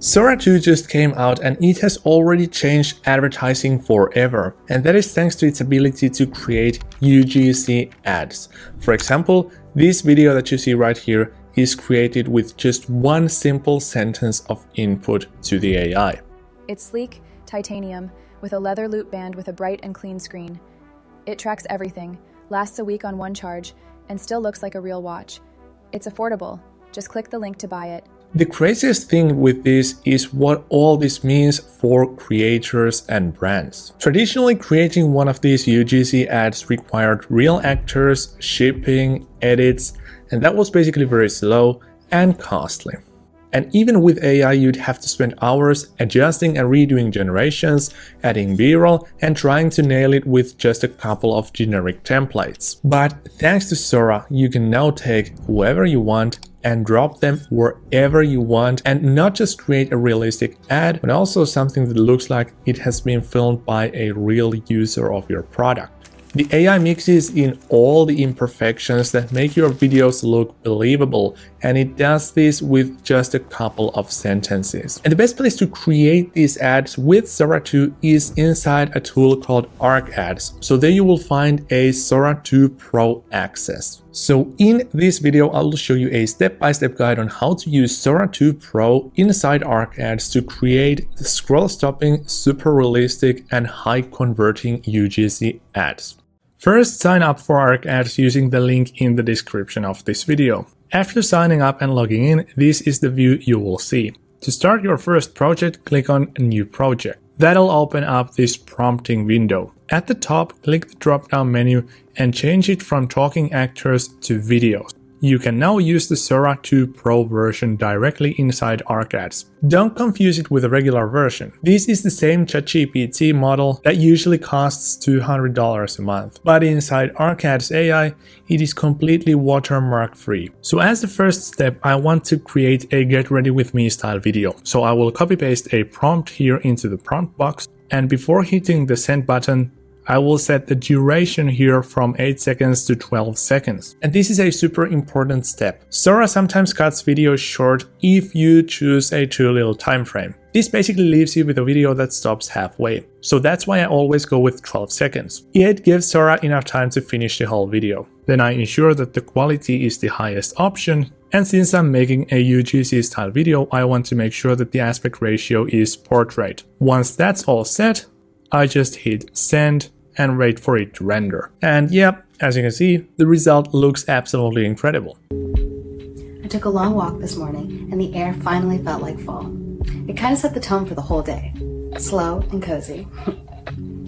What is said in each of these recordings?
Sora 2 just came out and it has already changed advertising forever, and that is thanks to its ability to create UGC ads. For example, this video that you see right here is created with just one simple sentence of input to the AI. It's sleek, titanium, with a leather loop band with a bright and clean screen. It tracks everything, lasts a week on one charge, and still looks like a real watch. It's affordable. Just click the link to buy it. The craziest thing with this is what all this means for creators and brands. Traditionally, creating one of these UGC ads required real actors, shipping, edits, and that was basically very slow and costly. And even with AI, you'd have to spend hours adjusting and redoing generations, adding B-roll, and trying to nail it with just a couple of generic templates. But thanks to Sora, you can now take whoever you want and drop them wherever you want, and not just create a realistic ad, but also something that looks like it has been filmed by a real user of your product. The AI mixes in all the imperfections that make your videos look believable, and it does this with just a couple of sentences. And the best place to create these ads with Sora 2 is inside a tool called ArcAds. So there you will find a Sora 2 Pro access. So in this video, I will show you a step-by-step guide on how to use Sora 2 Pro inside ArcAds to create scroll-stopping, super realistic, and high-converting UGC ads. First, sign up for ArcAds using the link in the description of this video. After signing up and logging in, this is the view you will see. To start your first project, click on New Project. That'll open up this prompting window. At the top, click the drop-down menu and change it from talking actors to videos. You can now use the Sora 2 Pro version directly inside ArcAds. Don't confuse it with a regular version. This is the same ChatGPT model that usually costs $200 a month. But inside ArcAds AI, it is completely watermark free. So as the first step, I want to create a get ready with me style video. So I will copy paste a prompt here into the prompt box, and before hitting the send button, I will set the duration here from 8 seconds to 12 seconds. And this is a super important step. Sora sometimes cuts videos short if you choose a too little time frame. This basically leaves you with a video that stops halfway. So that's why I always go with 12 seconds. It gives Sora enough time to finish the whole video. Then I ensure that the quality is the highest option. And since I'm making a UGC style video, I want to make sure that the aspect ratio is portrait. Once that's all set, I just hit send and wait for it to render. And yep, as you can see, the result looks absolutely incredible. I took a long walk this morning and the air finally felt like fall. It kind of set the tone for the whole day. Slow and cozy.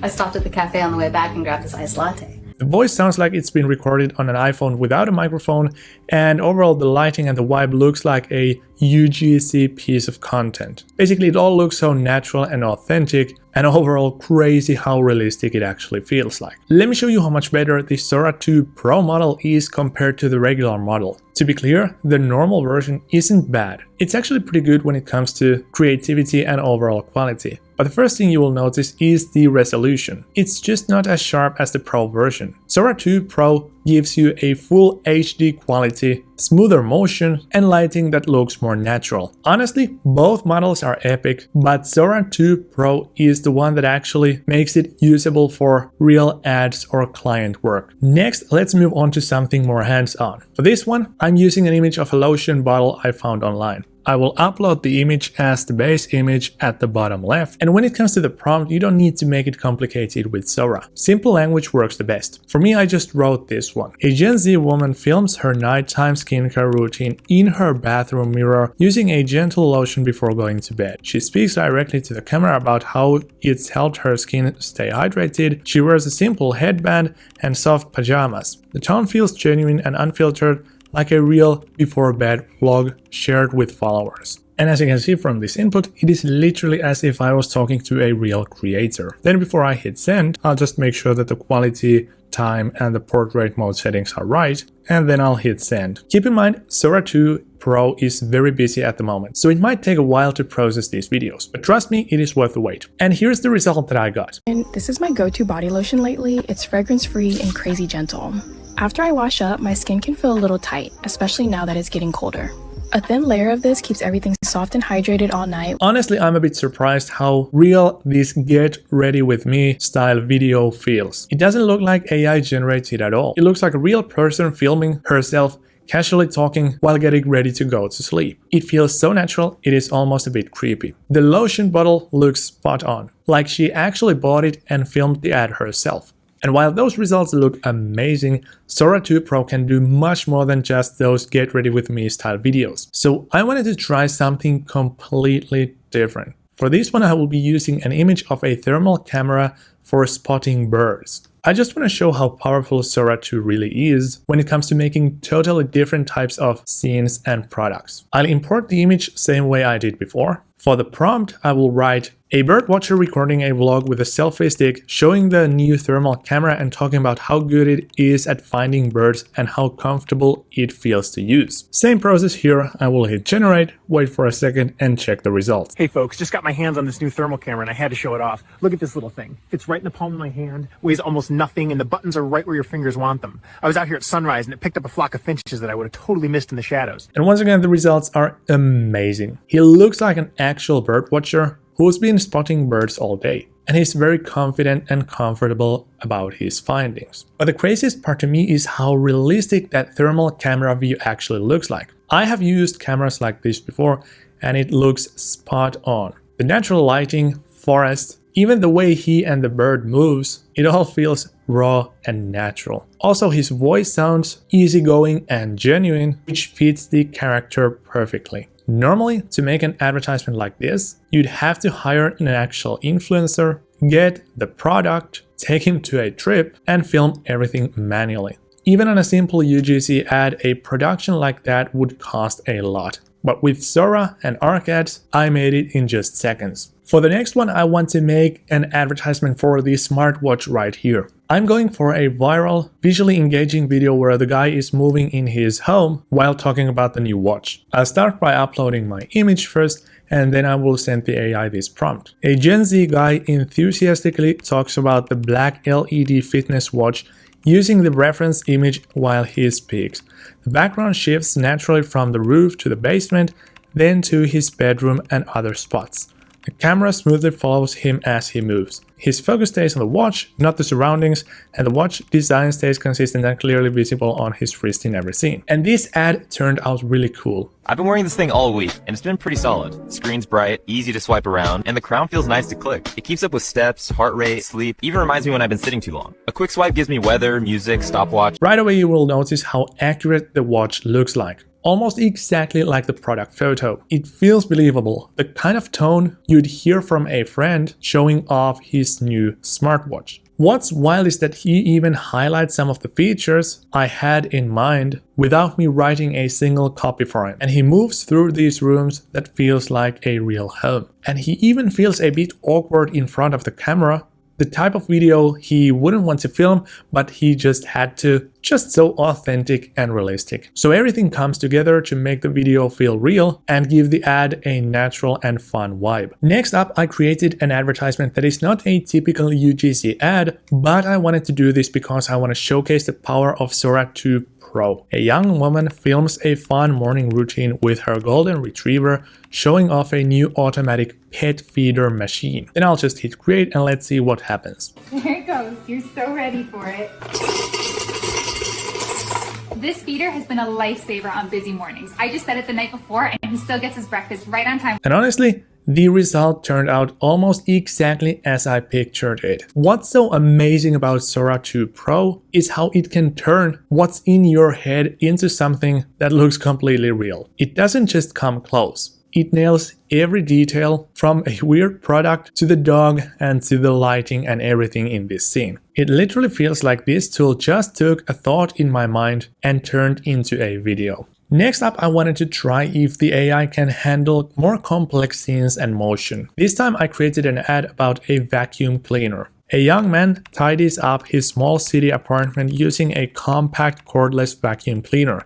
I stopped at the cafe on the way back and grabbed this iced latte. The voice sounds like it's been recorded on an iPhone without a microphone, and overall the lighting and the vibe looks like a UGC piece of content. Basically, it all looks so natural and authentic, and overall crazy how realistic it actually feels like. Let me show you how much better the Sora 2 Pro model is compared to the regular model. To be clear, the normal version isn't bad. It's actually pretty good when it comes to creativity and overall quality. But the first thing you will notice is the resolution. It's just not as sharp as the Pro version. Sora 2 Pro gives you a full HD quality, smoother motion, and lighting that looks more natural. Honestly, both models are epic, but Sora 2 Pro is the one that actually makes it usable for real ads or client work. Next, let's move on to something more hands-on. For this one, I'm using an image of a lotion bottle I found online. I will upload the image as the base image at the bottom left, and when it comes to the prompt, you don't need to make it complicated with Sora. Simple language works the best. For me, I just wrote this one. A Gen Z woman films her nighttime skincare routine in her bathroom mirror using a gentle lotion before going to bed. She speaks directly to the camera about how it's helped her skin stay hydrated. She wears a simple headband and soft pajamas. The tone feels genuine and unfiltered, like a real before bed vlog shared with followers. And as you can see from this input, it is literally as if I was talking to a real creator. Then before I hit send, I'll just make sure that the quality, time, and the portrait mode settings are right, and then I'll hit send. Keep in mind, Sora 2 Pro is very busy at the moment, so it might take a while to process these videos, but trust me, it is worth the wait. And here's the result that I got. And this is my go-to body lotion lately. It's fragrance-free and crazy gentle. After I wash up, my skin can feel a little tight, especially now that it's getting colder. A thin layer of this keeps everything soft and hydrated all night. Honestly, I'm a bit surprised how real this get ready with me style video feels. It doesn't look like AI generated at all. It looks like a real person filming herself casually talking while getting ready to go to sleep. It feels so natural, it is almost a bit creepy. The lotion bottle looks spot on, like she actually bought it and filmed the ad herself. And while those results look amazing, Sora 2 Pro can do much more than just those get ready with me style videos. So I wanted to try something completely different. For this one, I will be using an image of a thermal camera for spotting birds. I just want to show how powerful Sora 2 really is when it comes to making totally different types of scenes and products. I'll import the image same way I did before. For the prompt, I will write a birdwatcher recording a vlog with a selfie stick showing the new thermal camera and talking about how good it is at finding birds and how comfortable it feels to use. Same process here, I will hit generate, wait for a second and check the results. Hey folks, just got my hands on this new thermal camera and I had to show it off. Look at this little thing. Fits right in the palm of my hand, weighs almost nothing, and the buttons are right where your fingers want them. I was out here at sunrise and it picked up a flock of finches that I would have totally missed in the shadows. And once again, the results are amazing. He looks like an actual birdwatcher who's been spotting birds all day, and he's very confident and comfortable about his findings. But the craziest part to me is how realistic that thermal camera view actually looks like. I have used cameras like this before, and it looks spot on. The natural lighting, forest, even the way he and the bird moves, it all feels raw and natural. Also, his voice sounds easygoing and genuine, which fits the character perfectly. Normally, to make an advertisement like this, you'd have to hire an actual influencer, get the product, take him to a trip, and film everything manually. Even on a simple UGC ad, a production like that would cost a lot. But with Sora and Arc ads, I made it in just seconds. For the next one, I want to make an advertisement for the smartwatch right here. I'm going for a viral, visually engaging video where the guy is moving in his home while talking about the new watch. I'll start by uploading my image first, and then I will send the AI this prompt. A Gen Z guy enthusiastically talks about the black LED fitness watch using the reference image while he speaks. The background shifts naturally from the roof to the basement, then to his bedroom and other spots. The camera smoothly follows him as he moves. His focus stays on the watch, not the surroundings, and the watch design stays consistent and clearly visible on his wrist in every scene. And this ad turned out really cool. I've been wearing this thing all week, and it's been pretty solid. Screen's bright, easy to swipe around, and the crown feels nice to click. It keeps up with steps, heart rate, sleep, even reminds me when I've been sitting too long. A quick swipe gives me weather, music, stopwatch. Right away you will notice how accurate the watch looks like. Almost exactly like the product photo. It feels believable, the kind of tone you'd hear from a friend showing off his new smartwatch. What's wild is that he even highlights some of the features I had in mind without me writing a single copy for him. And he moves through these rooms that feels like a real home. And he even feels a bit awkward in front of the camera. The type of video he wouldn't want to film, but he just had to. Just so authentic and realistic. So everything comes together to make the video feel real and give the ad a natural and fun vibe. Next up, I created an advertisement that is not a typical UGC ad, but I wanted to do this because I want to showcase the power of Sora 2 Pro. A young woman films a fun morning routine with her golden retriever, showing off a new automatic pet feeder machine. Then I'll just hit create and let's see what happens. Here it goes. You're so ready for it. This feeder has been a lifesaver on busy mornings. I just set it the night before and he still gets his breakfast right on time. And honestly, the result turned out almost exactly as I pictured it. What's so amazing about Sora 2 Pro is how it can turn what's in your head into something that looks completely real. It doesn't just come close. It nails every detail from a weird product to the dog and to the lighting and everything in this scene. It literally feels like this tool just took a thought in my mind and turned into a video. Next up, I wanted to try if the AI can handle more complex scenes and motion. This time I created an ad about a vacuum cleaner. A young man tidies up his small city apartment using a compact cordless vacuum cleaner.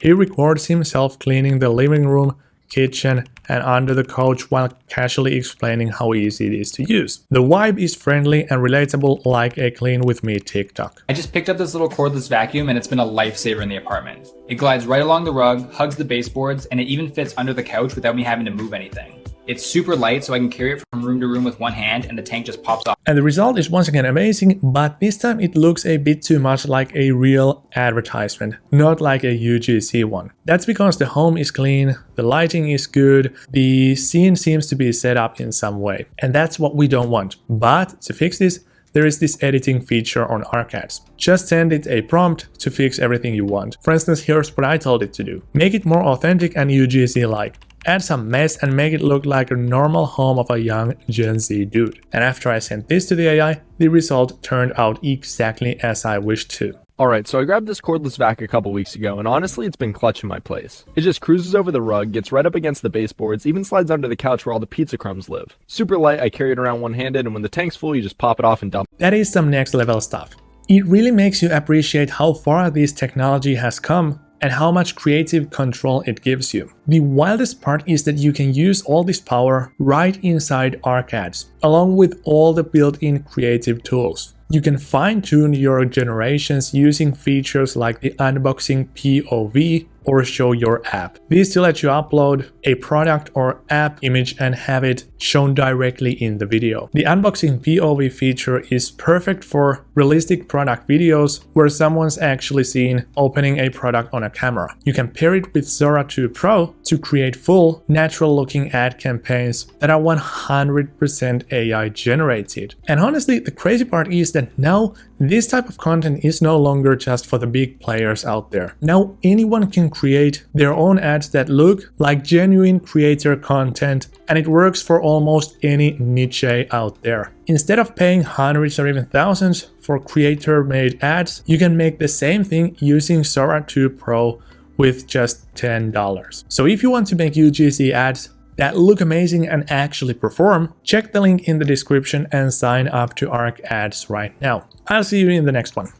He records himself cleaning the living room, kitchen, and under the couch while casually explaining how easy it is to use. The vibe is friendly and relatable like a Clean With Me TikTok. I just picked up this little cordless vacuum and it's been a lifesaver in the apartment. It glides right along the rug, hugs the baseboards, and it even fits under the couch without me having to move anything. It's super light, so I can carry it from room to room with one hand, and the tank just pops off. And the result is once again amazing, but this time it looks a bit too much like a real advertisement, not like a UGC one. That's because the home is clean, the lighting is good, the scene seems to be set up in some way. And that's what we don't want. But to fix this, there is this editing feature on ArcAds. Just send it a prompt to fix everything you want. For instance, here's what I told it to do. Make it more authentic and UGC-like. Add some mess and make it look like a normal home of a young Gen Z dude. And after I sent this to the AI, the result turned out exactly as I wished to. Alright, so I grabbed this cordless vac a couple weeks ago, and honestly it's been clutch in my place. It just cruises over the rug, gets right up against the baseboards, even slides under the couch where all the pizza crumbs live. Super light, I carry it around one-handed, and when the tank's full you just pop it off and dump it. That is some next level stuff. It really makes you appreciate how far this technology has come and how much creative control it gives you. The wildest part is that you can use all this power right inside ArcAds, along with all the built-in creative tools. You can fine-tune your generations using features like the unboxing POV or show your app. These to let you upload a product or app image and have it shown directly in the video. The unboxing POV feature is perfect for realistic product videos where someone's actually seen opening a product on a camera. You can pair it with Sora 2 Pro to create full, natural-looking ad campaigns that are 100% AI generated. And honestly, the crazy part is that now this type of content is no longer just for the big players out there. Now anyone can create their own ads that look like genuine creator content, and it works for almost any niche out there. Instead of paying hundreds or even thousands for creator-made ads, you can make the same thing using Sora 2 Pro with just $10. So if you want to make UGC ads that look amazing and actually perform, check the link in the description and sign up to ArcAds right now. I'll see you in the next one.